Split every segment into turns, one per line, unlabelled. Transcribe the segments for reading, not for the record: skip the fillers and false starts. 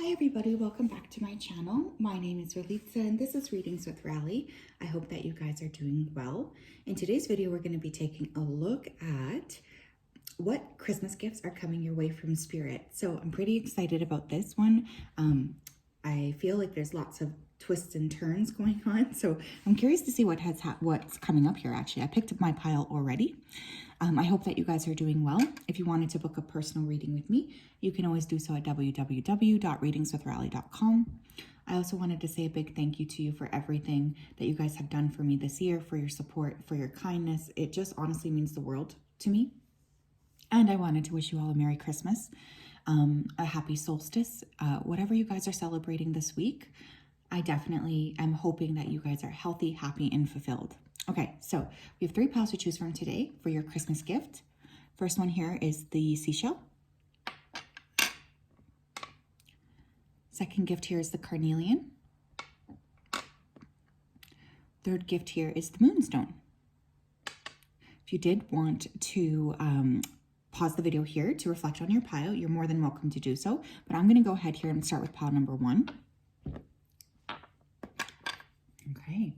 Hi everybody, welcome back to my channel. My name is Ralitza and this is Readings with Rali. I hope that you guys are doing well. In today's video, we're going to be taking a look at what Christmas gifts are coming your way from Spirit. So I'm pretty excited about this one. I feel like there's lots of twists and turns going on. So I'm curious to see what's coming up here actually. I picked up my pile already. I hope that you guys are doing well. If you wanted to book a personal reading with me, you can always do so at www.readingswithrali.com. I also wanted to say a big thank you to you for everything that you guys have done for me this year, for your support, for your kindness. It just honestly means the world to me. And I wanted to wish you all a Merry Christmas, a happy solstice, whatever you guys are celebrating this week. I definitely am hoping that you guys are healthy, happy, and fulfilled. Okay, so we have 3 piles to choose from today for your Christmas gift. First one here is the seashell. Second gift here is the carnelian. Third gift here is the moonstone. If you did want to pause the video here to reflect on your pile, you're more than welcome to do so. But I'm going to go ahead here and start with pile number 1. Okay.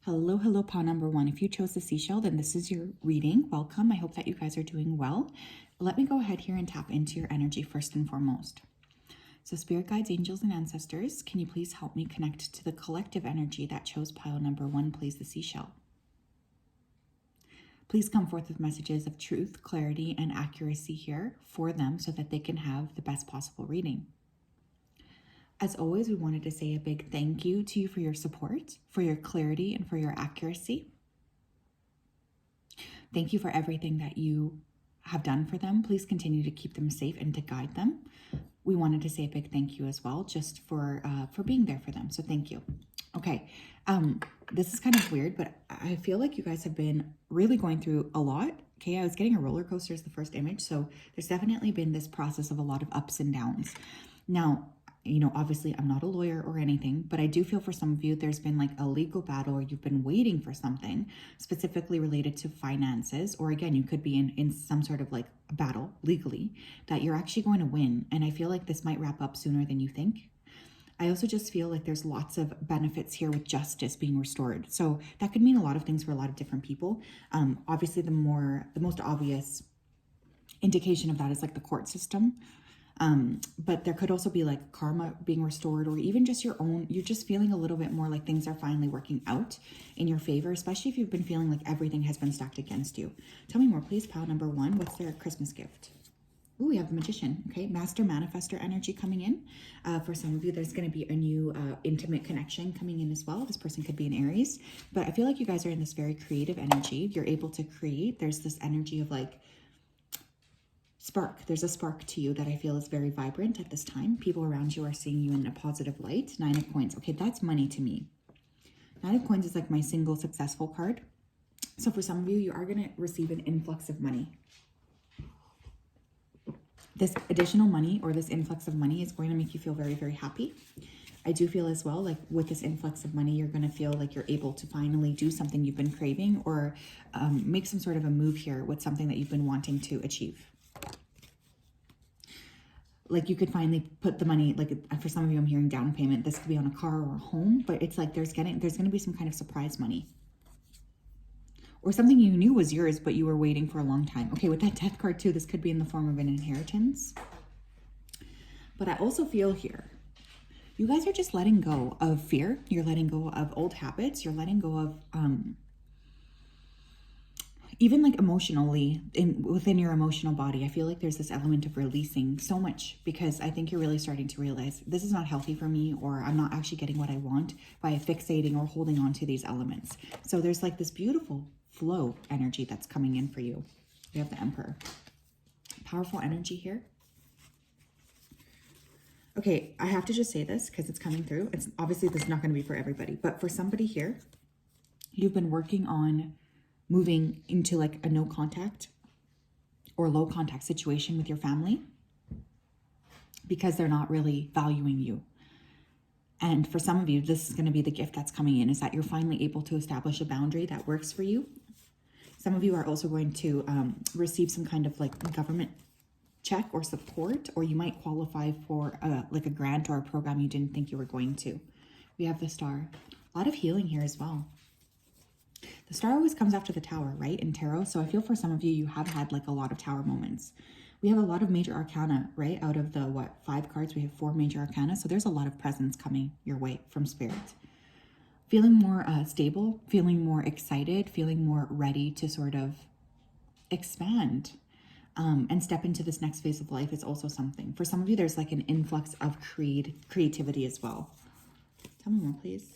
Hello, pile number 1. If you chose the seashell, then this is your reading. Welcome. I hope that you guys are doing well. Let me go ahead here and tap into your energy first and foremost. So spirit guides, angels, and ancestors, can you please help me connect to the collective energy that chose pile number 1, please, the seashell? Please come forth with messages of truth, clarity, and accuracy here for them so that they can have the best possible reading. As always, we wanted to say a big thank you to you for your support, for your clarity, and for your accuracy. Thank you for everything that you have done for them. Please continue to keep them safe and to guide them. We wanted to say a big thank you as well, just for being there for them. So thank you. Okay, this is kind of weird, but I feel like you guys have been really going through a lot. Okay, I was getting a roller coaster as the first image, so there's definitely been this process of a lot of ups and downs. Now, you know, obviously I'm not a lawyer or anything, but I do feel for some of you, there's been like a legal battle or you've been waiting for something specifically related to finances, or again, you could be in some sort of like battle legally that you're actually going to win. And I feel like this might wrap up sooner than you think. I also just feel like there's lots of benefits here with justice being restored. So that could mean a lot of things for a lot of different people. Obviously the most obvious indication of that is like the court system. But there could also be like karma being restored, or even just your own, you're just feeling a little bit more like things are finally working out in your favor, especially if you've been feeling like everything has been stacked against you. Tell me more, please. Pile number 1, what's their Christmas gift? Ooh, we have the Magician. Okay, Master Manifestor energy coming in. For some of you, there's going to be a new intimate connection coming in as well. This person could be an Aries, but I feel like you guys are in this very creative energy. You're able to create. There's this energy of like spark. There's a spark to you that I feel is very vibrant at this time. People around you are seeing you in a positive light. 9 of Coins. Okay, that's money to me. 9 of Coins is like my single successful card. So for some of you, you are going to receive an influx of money. This additional money or this influx of money is going to make you feel very, very happy. I do feel as well, like with this influx of money, you're going to feel like you're able to finally do something you've been craving, or make some sort of a move here with something that you've been wanting to achieve. Like you could finally put the money, like for some of you, I'm hearing down payment. This could be on a car or a home, but it's like there's going to be some kind of surprise money. Or something you knew was yours, but you were waiting for a long time. Okay, with that Death card too, this could be in the form of an inheritance. But I also feel here, you guys are just letting go of fear. You're letting go of old habits. You're letting go of even like emotionally, within your emotional body. I feel like there's this element of releasing so much, because I think you're really starting to realize this is not healthy for me, or I'm not actually getting what I want by fixating or holding on to these elements. So there's like this beautiful flow energy that's coming in for you. We have the Emperor. Powerful energy here. Okay, I have to just say this because it's coming through. It's obviously this is not going to be for everybody, but for somebody here, you've been working on moving into like a no contact or low contact situation with your family because they're not really valuing you. And for some of you, this is going to be the gift that's coming in, is that you're finally able to establish a boundary that works for you. Some of you are also going to receive some kind of like government check or support, or you might qualify for like a grant or a program you didn't think you were going to. We have the Star. A lot of healing here as well. The Star always comes after the Tower, right, in tarot. So I feel for some of you, you have had like a lot of Tower moments. We have a lot of major arcana, right? Out of the, 5 cards, we have 4 major arcana. So there's a lot of presence coming your way from Spirit. Feeling more stable, feeling more excited, feeling more ready to sort of expand and step into this next phase of life is also something. For some of you, there's like an influx of creativity as well. Tell me more, please.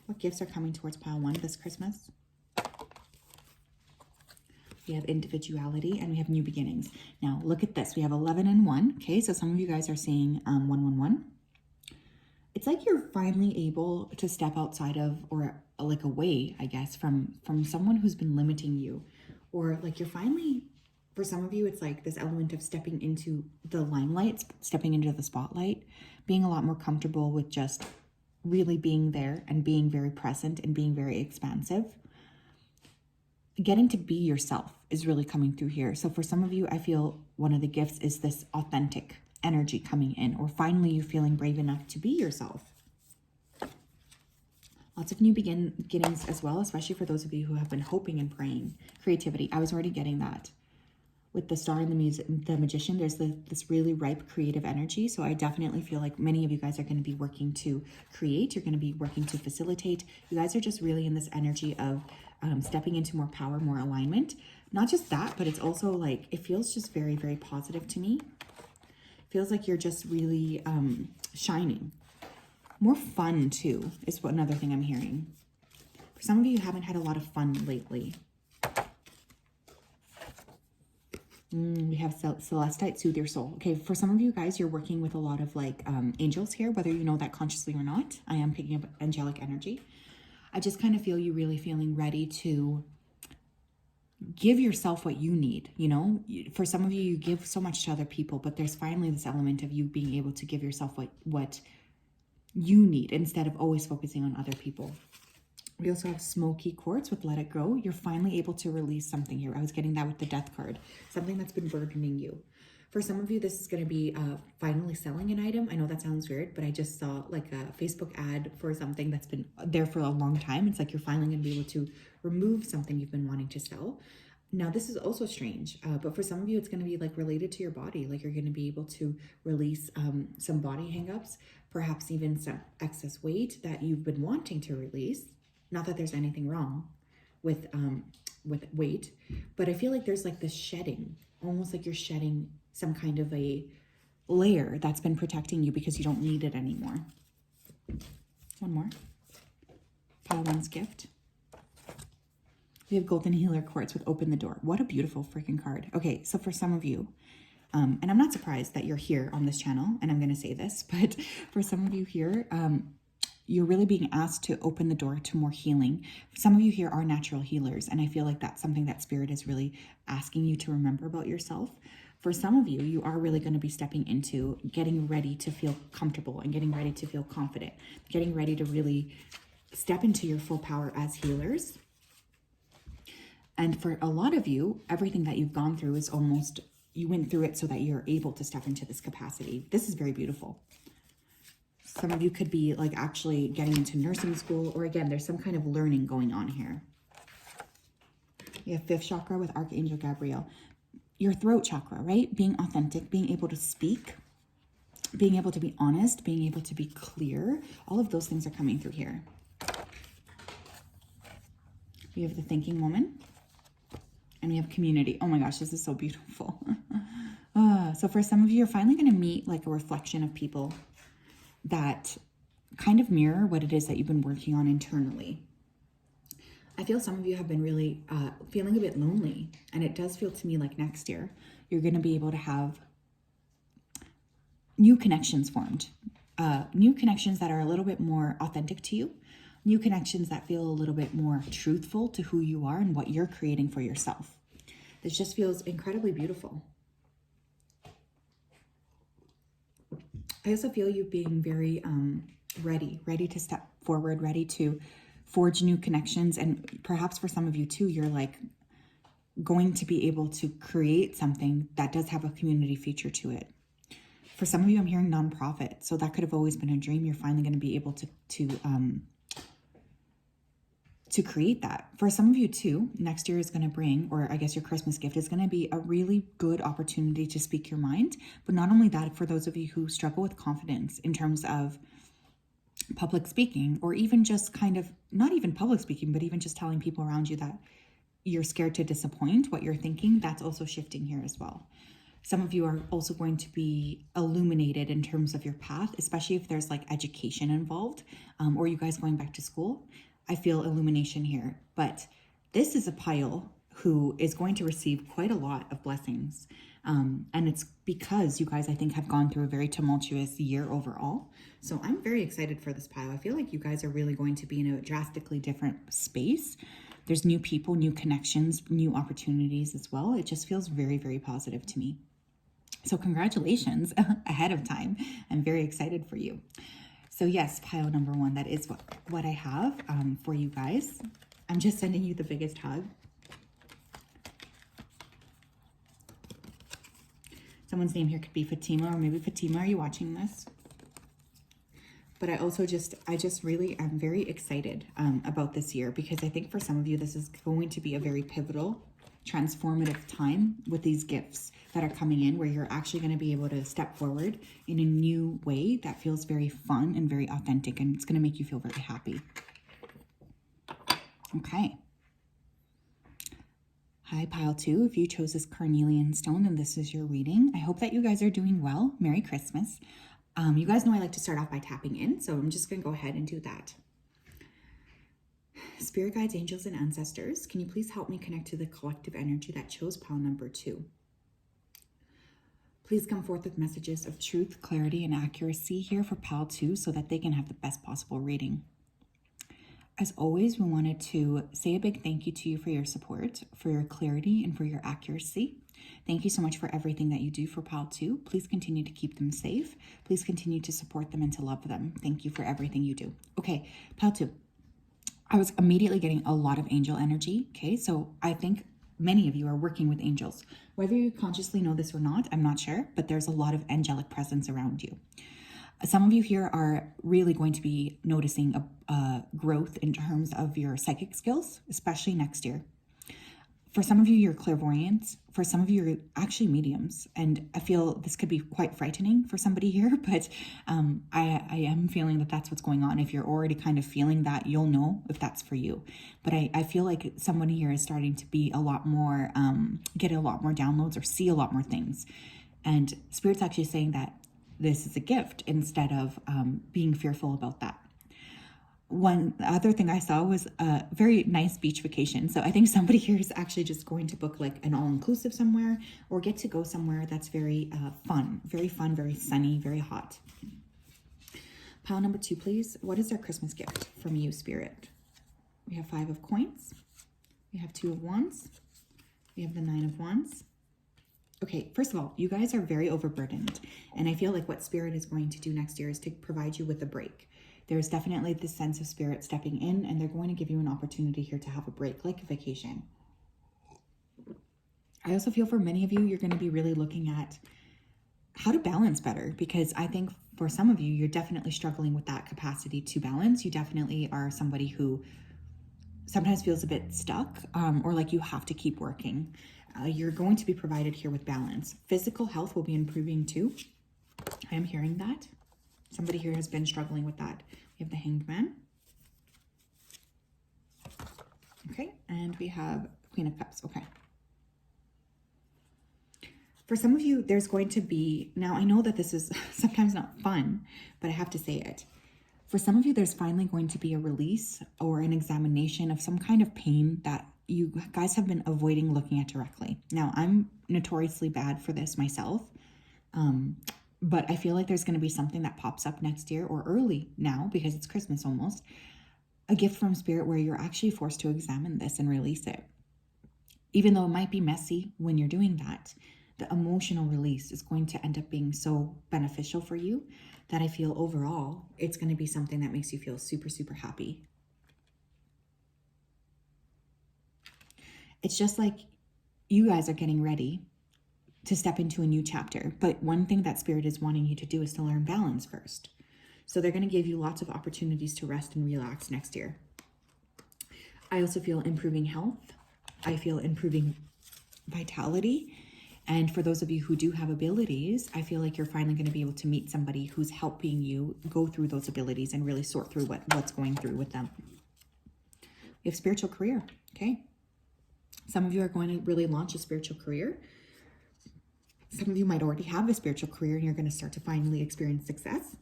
What gifts are coming towards pile 1 this Christmas? We have individuality and we have new beginnings. Now, look at this. We have 11 and 1. Okay, so some of you guys are seeing 111. It's like you're finally able to step outside of, or like away, I guess, from someone who's been limiting you. Or like you're finally, for some of you, it's like this element of stepping into the limelight, stepping into the spotlight, being a lot more comfortable with just really being there and being very present and being very expansive. Getting to be yourself is really coming through here. So for some of you, I feel one of the gifts is this authentic energy coming in, or finally you feeling brave enough to be yourself. Lots of new beginnings as well, especially for those of you who have been hoping and praying. Creativity. I was already getting that. With the Star and the Magician, there's this really ripe creative energy. So I definitely feel like many of you guys are going to be working to create. You're going to be working to facilitate. You guys are just really in this energy of stepping into more power, more alignment. Not just that, but it's also like, it feels just very, very positive to me. It feels like you're just really shining. More fun too is what another thing I'm hearing. For some of you, you haven't had a lot of fun lately. We have Celestite, soothe your soul. Okay, for some of you guys, you're working with a lot of like angels here, whether you know that consciously or not. I am picking up angelic energy. I just kind of feel you really feeling ready to give yourself what you need. You know, for some of you, you give so much to other people, but there's finally this element of you being able to give yourself what you need instead of always focusing on other people. We also have Smoky Quartz with Let It Go. You're finally able to release something here. I was getting that with the Death card. Something that's been burdening you. For some of you, this is going to be finally selling an item. I know that sounds weird, but I just saw like a Facebook ad for something that's been there for a long time. It's like you're finally going to be able to remove something you've been wanting to sell. Now, this is also strange, but for some of you, it's going to be like related to your body. Like you're going to be able to release some body hangups, perhaps even some excess weight that you've been wanting to release. Not that there's anything wrong with weight, but I feel like there's like this shedding, almost like you're shedding some kind of a layer that's been protecting you because you don't need it anymore. One more. Pile 1's gift. We have Golden Healer Quartz with Open the Door. What a beautiful freaking card. Okay, so for some of you, and I'm not surprised that you're here on this channel, and I'm going to say this, but for some of you here, you're really being asked to open the door to more healing. Some of you here are natural healers, and I feel like that's something that Spirit is really asking you to remember about yourself. For some of you, you are really going to be stepping into getting ready to feel comfortable and getting ready to feel confident, getting ready to really step into your full power as healers. And for a lot of you, everything that you've gone through is almost, you went through it so that you're able to step into this capacity. This is very beautiful. Some of you could be like actually getting into nursing school, or again, there's some kind of learning going on here. We have 5th chakra with Archangel Gabriel. Your throat chakra, right? Being authentic, being able to speak, being able to be honest, being able to be clear. All of those things are coming through here. We have the Thinking Woman. And we have community. Oh my gosh, this is so beautiful. So for some of you, you're finally going to meet like a reflection of people that kind of mirror what it is that you've been working on internally. I feel some of you have been really feeling a bit lonely. And it does feel to me like next year, you're going to be able to have new connections formed. New connections that are a little bit more authentic to you. New connections that feel a little bit more truthful to who you are and what you're creating for yourself. This just feels incredibly beautiful. I also feel you being very ready to step forward, ready to forge new connections. And perhaps for some of you too, you're like going to be able to create something that does have a community feature to it. For some of you, I'm hearing nonprofit. So that could have always been a dream. You're finally going to be able to create that. For some of you too, next year is going to bring, or I guess your Christmas gift is going to be a really good opportunity to speak your mind. But not only that, for those of you who struggle with confidence in terms of public speaking, or even just kind of, not even public speaking, but even just telling people around you that you're scared to disappoint what you're thinking, that's also shifting here as well. Some of you are also going to be illuminated in terms of your path, especially if there's like education involved, or you guys going back to school. I feel illumination here, but this is a pile who is going to receive quite a lot of blessings. And it's because you guys, I think, have gone through a very tumultuous year overall. So I'm very excited for this pile. I feel like you guys are really going to be in a drastically different space. There's new people, new connections, new opportunities as well. It just feels very, very positive to me. So congratulations ahead of time. I'm very excited for you. So yes, pile number one, that is what I have for you guys. I'm just sending you the biggest hug. Someone's name here could be Fatima, or maybe Fatima, are you watching this? But I just really am very excited about this year, because I think for some of you, this is going to be a very pivotal, transformative time with these gifts that are coming in, where you're actually going to be able to step forward in a new way that feels very fun and very authentic, and it's going to make you feel very happy. Okay. Hi, pile two. If you chose this carnelian stone, then this is your reading. I hope that you guys are doing well. Merry Christmas. You guys know I like to start off by tapping in, so I'm just going to go ahead and do that. Spirit guides, angels, and ancestors, can you please help me connect to the collective energy that chose pile number two? Please come forth with messages of truth, clarity, and accuracy here for pile two, so that they can have the best possible reading. As always, we wanted to say a big thank you to you for your support, for your clarity, and for your accuracy. Thank you so much for everything that you do for pile two. Please continue to keep them safe. Please continue to support them and to love them. Thank you for everything you do. Okay, pile two. I was immediately getting a lot of angel energy. Okay, so I think many of you are working with angels. Whether you consciously know this or not, I'm not sure, but there's a lot of angelic presence around you. Some of you here are really going to be noticing a growth in terms of your psychic skills, especially next year. For some of you, you're clairvoyants. For some of you, you're actually mediums. And I feel this could be quite frightening for somebody here, but I am feeling that that's what's going on. If you're already kind of feeling that, you'll know if that's for you. But I feel like somebody here is starting to be a lot more, get a lot more downloads or see a lot more things. And Spirit's actually saying that this is a gift instead of being fearful about that. One other thing I saw was a very nice beach vacation. So I think somebody here is actually just going to book like an all-inclusive somewhere, or get to go somewhere that's very fun, very sunny, very hot. Pile number two, please. What is our Christmas gift from you, Spirit? We have 5 of coins. We have 2 of wands. We have the 9 of wands. Okay, first of all, you guys are very overburdened. And I feel like what Spirit is going to do next year is to provide you with a break. There's definitely this sense of Spirit stepping in, and they're going to give you an opportunity here to have a break, like a vacation. I also feel for many of you, you're going to be really looking at how to balance better, because I think for some of you, you're definitely struggling with that capacity to balance. You definitely are somebody who sometimes feels a bit stuck, or like you have to keep working. You're going to be provided here with balance. Physical health will be improving too. I am hearing that. Somebody here has been struggling with that. We have the Hanged Man. Okay, and we have Queen of Cups. Okay. For some of you, there's going to be, now I know that this is sometimes not fun, but I have to say it. For some of you, there's finally going to be a release or an examination of some kind of pain that you guys have been avoiding looking at directly. Now, I'm notoriously bad for this myself. But I feel like there's going to be something that pops up next year, or early now, because it's Christmas almost, a gift from Spirit where you're actually forced to examine this and release it. Even though it might be messy when you're doing that, the emotional release is going to end up being so beneficial for you that I feel overall it's going to be something that makes you feel super, super happy. It's just like you guys are getting ready to step into a new chapter. But one thing that Spirit is wanting you to do is to learn balance first. So they're going to give you lots of opportunities to rest and relax next year. I also feel improving health. I feel improving vitality. And for those of you who do have abilities, I feel like you're finally going to be able to meet somebody who's helping you go through those abilities and really sort through what's going through with them. We have spiritual career, okay? Some of you are going to really launch a spiritual career. Some of you might already have a spiritual career and you're going to start to finally experience success.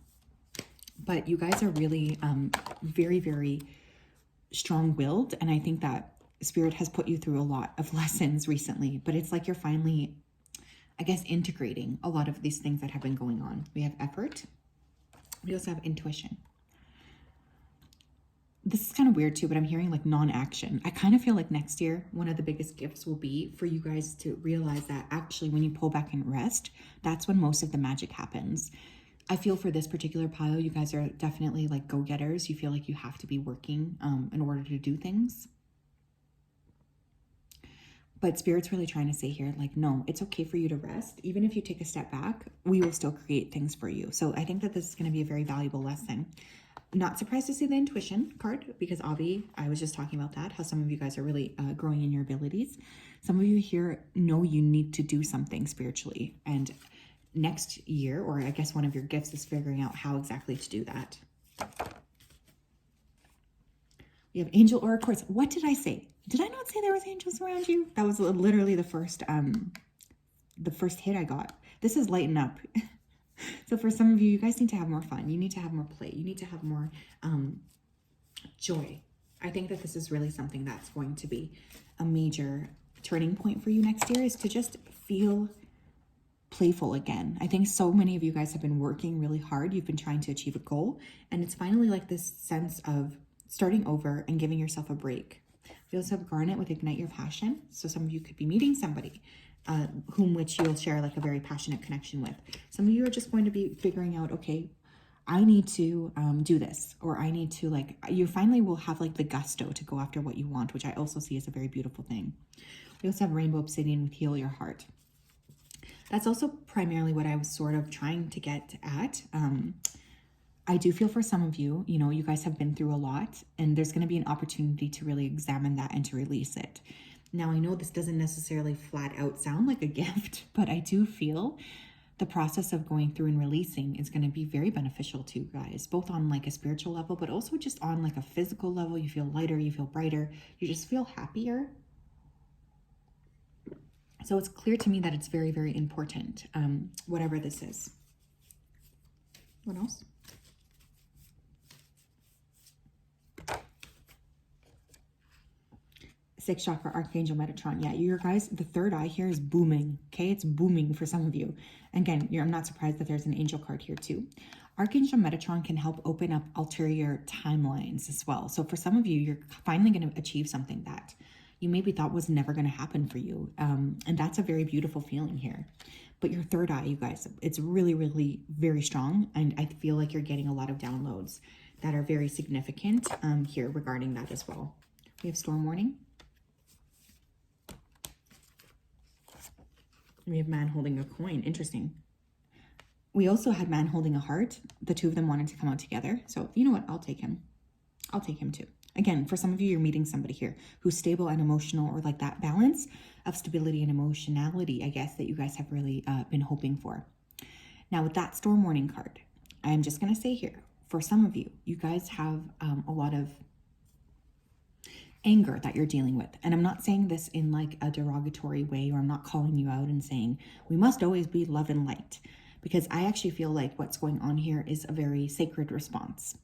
But you guys are really very, very strong-willed. And I think that Spirit has put you through a lot of lessons recently. But it's like you're finally, I guess, integrating a lot of these things that have been going on. We have effort. We also have intuition. This is kind of weird too, but I'm hearing like non-action. I kind of feel like next year, one of the biggest gifts will be for you guys to realize that actually when you pull back and rest, that's when most of the magic happens. I feel for this particular pile, you guys are definitely like go-getters. You feel like you have to be working in order to do things. But Spirit's really trying to say here, like, no, it's okay for you to rest. Even if you take a step back, we will still create things for you. So I think that this is going to be a very valuable lesson. Not surprised to see the intuition card because Avi, I was just talking about that, how some of you guys are really growing in your abilities. Some of you here know you need to do something spiritually. And next year, or I guess one of your gifts is figuring out how exactly to do that. We have angel aura quartz. What did I say? Did I not say there was angels around you? That was literally the first hit I got. This is lighten up. So for some of you, you guys need to have more fun. You need to have more play. You need to have more joy. I think that this is really something that's going to be a major turning point for you next year, is to just feel playful again. I think so many of you guys have been working really hard. You've been trying to achieve a goal, and it's finally like this sense of starting over and giving yourself a break. We also have garnet with ignite your passion. So some of you could be meeting somebody which you'll share like a very passionate connection with. Some of you are just going to be figuring out, okay, I need to do this, or I need to, like, you finally will have like the gusto to go after what you want, which I also see as a very beautiful thing. We also have rainbow obsidian with heal your heart. That's also primarily what I was sort of trying to get at. I do feel for some of you, you know, you guys have been through a lot, and there's going to be an opportunity to really examine that and to release it. Now, I know this doesn't necessarily flat out sound like a gift, but I do feel the process of going through and releasing is going to be very beneficial to you guys, both on like a spiritual level, but also just on like a physical level. You feel lighter, you feel brighter, you just feel happier. So it's clear to me that it's very, very important, whatever this is. What else? Sixth chakra, Archangel Metatron. Yeah, you guys, the third eye here is booming. Okay, it's booming for some of you. Again, I'm not surprised that there's an angel card here too. Archangel Metatron can help open up ulterior timelines as well. So for some of you, you're finally going to achieve something that you maybe thought was never going to happen for you. And that's a very beautiful feeling here. But your third eye, you guys, it's really, really very strong. And I feel like you're getting a lot of downloads that are very significant here regarding that as well. We have storm warning. We have man holding a coin. Interesting. We also had man holding a heart. The two of them wanted to come out together. So you know what? I'll take him. I'll take him too. Again, for some of you, you're meeting somebody here who's stable and emotional, or like that balance of stability and emotionality, I guess, that you guys have really been hoping for. Now with that storm warning card, I'm just going to say here, for some of you, you guys have a lot of anger that you're dealing with. And I'm not saying this in like a derogatory way, or I'm not calling you out and saying we must always be love and light, because I actually feel like what's going on here is a very sacred response.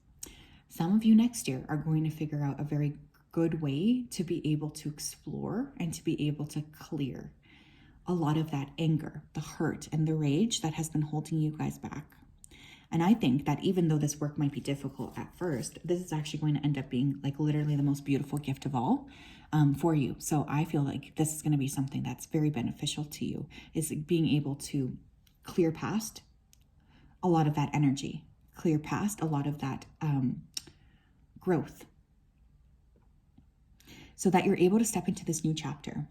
Some of you next year are going to figure out a very good way to be able to explore and to be able to clear a lot of that anger, the hurt, and the rage that has been holding you guys back. And I think that even though this work might be difficult at first, this is actually going to end up being like literally the most beautiful gift of all for you. So I feel like this is going to be something that's very beneficial to you, is being able to clear past a lot of that energy, clear past a lot of that growth, so that you're able to step into this new chapter.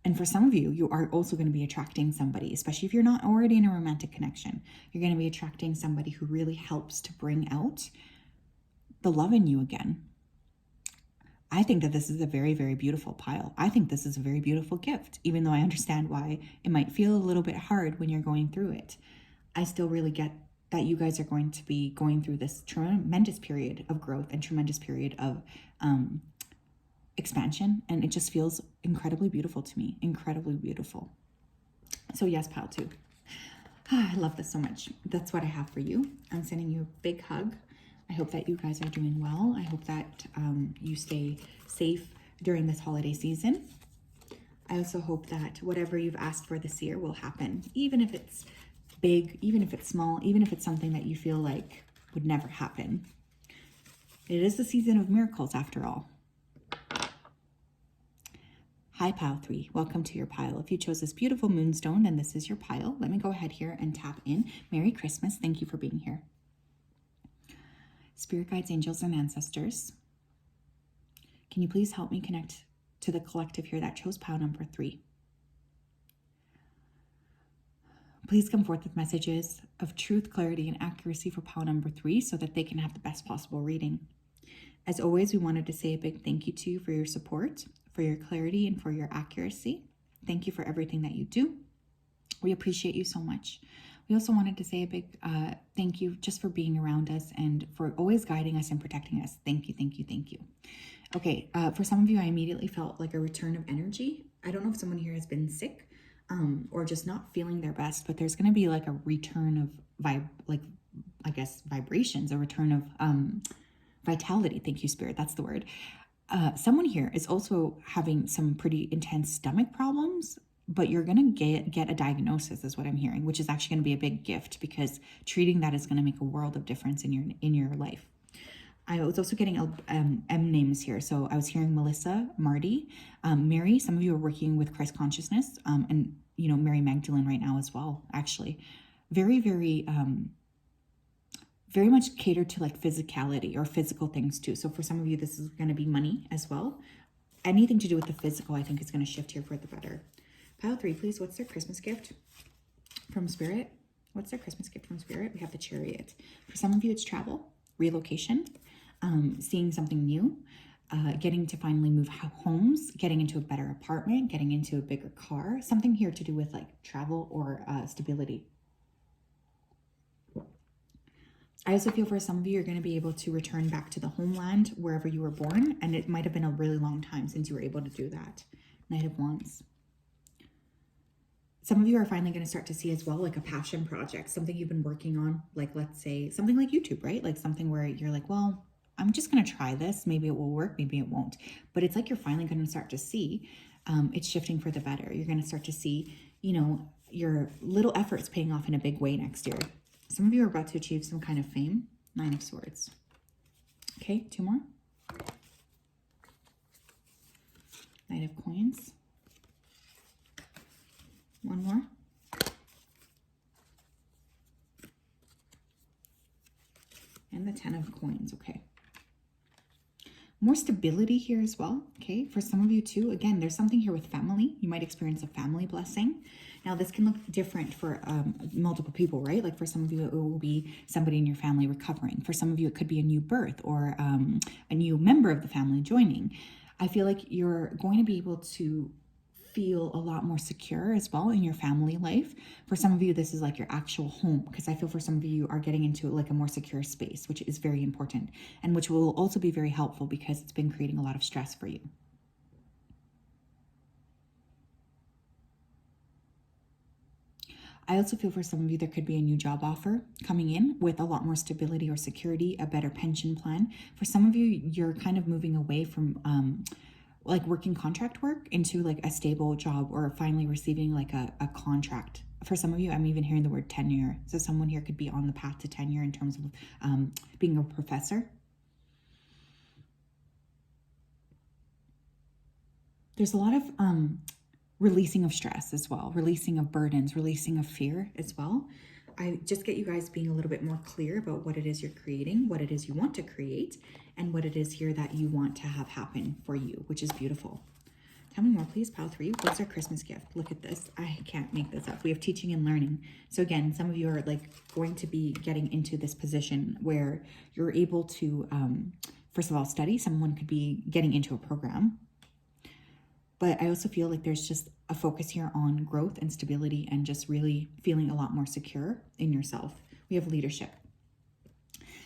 And for some of you, you are also going to be attracting somebody, especially if you're not already in a romantic connection. You're going to be attracting somebody who really helps to bring out the love in you again. I think that this is a very, very beautiful pile. I think this is a very beautiful gift, even though I understand why it might feel a little bit hard when you're going through it. I still really get that you guys are going to be going through this tremendous period of growth and tremendous period of expansion. And it just feels incredibly beautiful to me. Incredibly beautiful. So yes, pile 2. I love this so much. That's what I have for you. I'm sending you a big hug. I hope that you guys are doing well. I hope that you stay safe during this holiday season. I also hope that whatever you've asked for this year will happen, even if it's big, even if it's small, even if it's something that you feel like would never happen. It is the season of miracles after all. Hi, pile 3. Welcome to your pile. If you chose this beautiful moonstone, then this is your pile. Let me go ahead here and tap in. Merry Christmas. Thank you for being here. Spirit guides, angels, and ancestors, can you please help me connect to the collective here that chose pile number 3? Please come forth with messages of truth, clarity, and accuracy for pile number 3 so that they can have the best possible reading. As always, we wanted to say a big thank you to you for your support, for your clarity, and for your accuracy. Thank you for everything that you do. We appreciate you so much. We also wanted to say a big thank you just for being around us and for always guiding us and protecting us. Thank you, thank you, thank you. Okay, for some of you, I immediately felt like a return of energy. I don't know if someone here has been sick or just not feeling their best, but there's going to be like a return of vibrations, a return of vitality. Thank you, Spirit. That's the word. Someone here is also having some pretty intense stomach problems, but you're going to get a diagnosis is what I'm hearing, which is actually going to be a big gift because treating that is going to make a world of difference in your life. I was also getting M names here. So I was hearing Melissa, Marty, Mary. Some of you are working with Christ consciousness, and Mary Magdalene right now as well, actually. Very, very, very much catered to like physicality or physical things too. So for some of you, this is going to be money as well. Anything to do with the physical, I think is going to shift here for the better. Pile 3, please. What's their Christmas gift from Spirit? What's their Christmas gift from Spirit? We have the Chariot. For some of you, it's travel, relocation, seeing something new, getting to finally move homes, getting into a better apartment, getting into a bigger car, something here to do with like travel or stability. I also feel for some of you, you're going to be able to return back to the homeland wherever you were born. And it might have been a really long time since you were able to do that. Knight of Wands. Some of you are finally going to start to see as well, like a passion project, something you've been working on, like let's say something like YouTube, right? Like something where you're like, well, I'm just going to try this. Maybe it will work, maybe it won't. But it's like you're finally going to start to see it's shifting for the better. You're going to start to see, your little efforts paying off in a big way next year. Some of you are about to achieve some kind of fame. 9 of Swords. Okay, 2 more. Knight of Coins. 1 more. And the 10 of Coins, okay. More stability here as well, okay? For some of you too, again, there's something here with family. You might experience a family blessing. Now, this can look different for multiple people, right? Like for some of you, it will be somebody in your family recovering. For some of you, it could be a new birth or a new member of the family joining. I feel like you're going to be able to feel a lot more secure as well in your family life. For some of you, this is like your actual home, because I feel for some of you are getting into like a more secure space, which is very important and which will also be very helpful because it's been creating a lot of stress for you. I also feel for some of you, there could be a new job offer coming in with a lot more stability or security, a better pension plan. For some of you, you're kind of moving away from like working contract work into like a stable job or finally receiving like a contract. For some of you, I'm even hearing the word tenure. So someone here could be on the path to tenure in terms of being a professor. There's a lot of releasing of stress as well, releasing of burdens, releasing of fear as well. I just get you guys being a little bit more clear about what it is you're creating, what it is you want to create, and what it is here that you want to have happen for you, which is beautiful. Tell me more, please. Pile 3. What's our Christmas gift? Look at this. I can't make this up. We have teaching and learning. So again, some of you are like going to be getting into this position where you're able to, first of all, study. Someone could be getting into a program. But I also feel like there's just a focus here on growth and stability and just really feeling a lot more secure in yourself. We have leadership.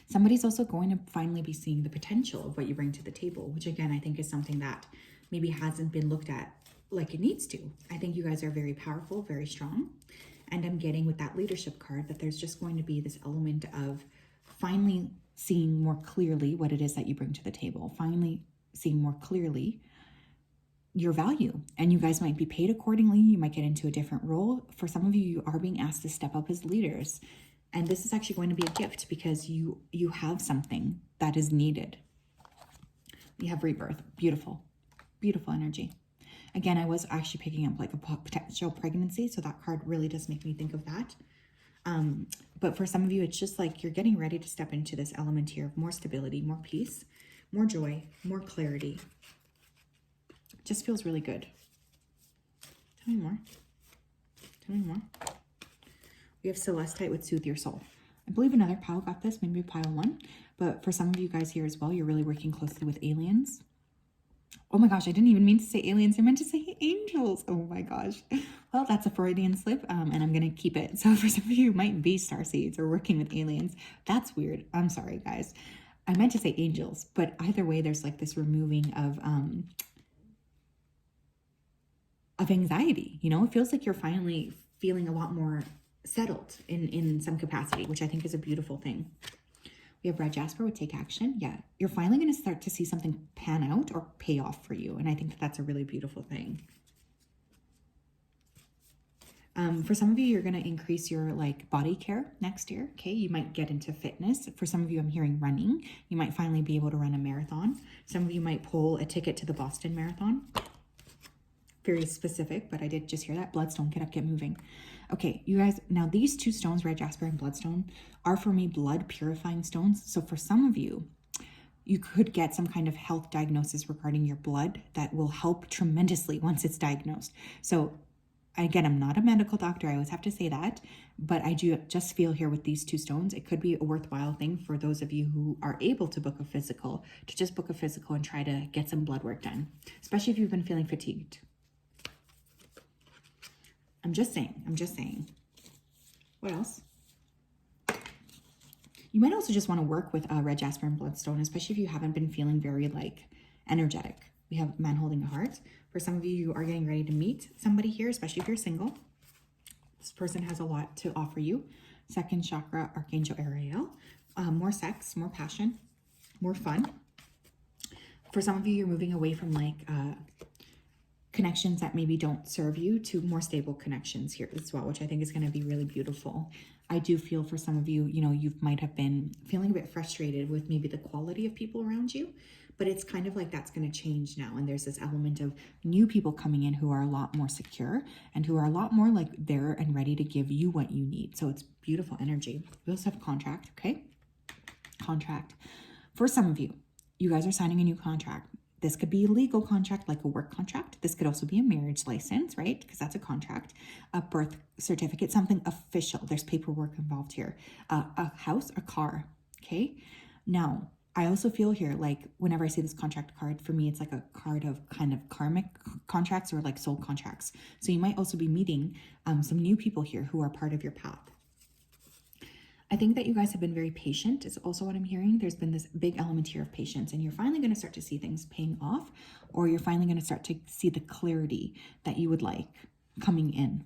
Somebody's also going to finally be seeing the potential of what you bring to the table, which again, I think is something that maybe hasn't been looked at like it needs to. I think you guys are very powerful, very strong. And I'm getting with that leadership card that there's just going to be this element of finally seeing more clearly what it is that you bring to the table, finally seeing more clearly your value. And you guys might be paid accordingly. You might get into a different role. For some of you, you are being asked to step up as leaders. And this is actually going to be a gift because you have something that is needed. We have rebirth. Beautiful, beautiful energy. Again, I was actually picking up like a potential pregnancy. So that card really does make me think of that. But for some of you, it's just like you're getting ready to step into this element here of more stability, more peace, more joy, more clarity. Just feels really good. Tell me more. Tell me more. We have Celestite with Soothe Your Soul. I believe another pile got this, maybe pile 1. But for some of you guys here as well, you're really working closely with aliens. Oh my gosh, I didn't even mean to say aliens. I meant to say angels. Oh my gosh. Well, that's a Freudian slip, and I'm going to keep it. So for some of you, it might be starseeds or working with aliens. That's weird. I'm sorry, guys. I meant to say angels, but either way, there's like this removing of anxiety. You know, it feels like you're finally feeling a lot more settled in some capacity, which I think is a beautiful thing. We have red jasper with take action. Yeah, you're finally going to start to see something pan out or pay off for you. And I think that that's a really beautiful thing. For some of you, you're going to increase your like body care next year. Okay, you might get into fitness. For some of you, I'm hearing running. You might finally be able to run a marathon. Some of you might pull a ticket to the Boston Marathon. Very specific, but I did just hear that. Bloodstone, get up, get moving. Okay, you guys, now these 2 stones, red jasper and bloodstone, are for me blood purifying stones. So for some of you, you could get some kind of health diagnosis regarding your blood that will help tremendously once it's diagnosed. So again, I'm not a medical doctor. I always have to say that, but I do just feel here with these 2 stones, it could be a worthwhile thing for those of you who are able to book a physical, to just book a physical and try to get some blood work done, especially if you've been feeling fatigued. I'm just saying. What else? You might also just want to work with red jasper and bloodstone, especially if you haven't been feeling very like energetic. We have man holding a heart. For some of you, you are getting ready to meet somebody here, especially if you're single. This person has a lot to offer you. Second chakra, Archangel Ariel. More sex, more passion, more fun. For some of you, you're moving away from like connections that maybe don't serve you to more stable connections here as well, which I think is going to be really beautiful. I do feel for some of you, you know, you might have been feeling a bit frustrated with maybe the quality of people around you, but it's kind of like that's going to change now. And there's this element of new people coming in who are a lot more secure and who are a lot more like there and ready to give you what you need. So it's beautiful energy. We also have contract, okay? Contract. For some of you, you guys are signing a new contract. This could be a legal contract, like a work contract. This could also be a marriage license, right? Because that's a contract. A birth certificate, something official. There's paperwork involved here. A house, a car, okay? Now, I also feel here, like whenever I see this contract card, for me, it's like a card of kind of karmic contracts or like soul contracts. So you might also be meeting some new people here who are part of your path. I think that you guys have been very patient is also what I'm hearing. There's been this big element here of patience, and you're finally going to start to see things paying off, or you're finally going to start to see the clarity that you would like coming in.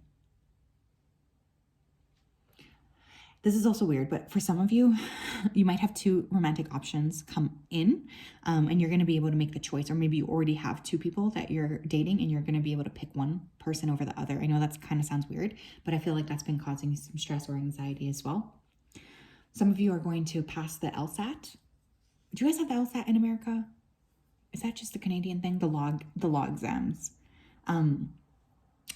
This is also weird, but for some of you, you might have 2 romantic options come in, and you're going to be able to make the choice, or maybe you already have 2 people that you're dating and you're going to be able to pick one person over the other. I know that's kind of sounds weird, but I feel like that's been causing you some stress or anxiety as well. Some of you are going to pass the LSAT. Do you guys have the LSAT in America? Is that just a Canadian thing? The law exams.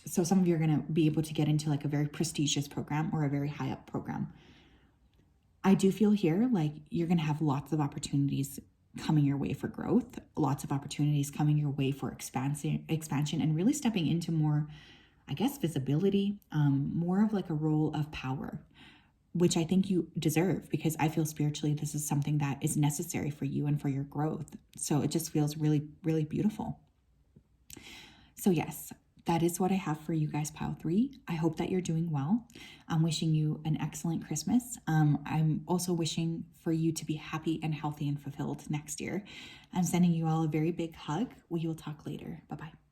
So some of you are going to be able to get into like a very prestigious program or a very high up program. I do feel here like you're going to have lots of opportunities coming your way for growth, lots of opportunities coming your way for expansion, and really stepping into more, I guess, visibility, more of like a role of power, which I think you deserve, because I feel spiritually this is something that is necessary for you and for your growth. So it just feels really, really beautiful. So yes, that is what I have for you guys, pile 3. I hope that you're doing well. I'm wishing you an excellent Christmas. I'm also wishing for you to be happy and healthy and fulfilled next year. I'm sending you all a very big hug. We will talk later. Bye-bye.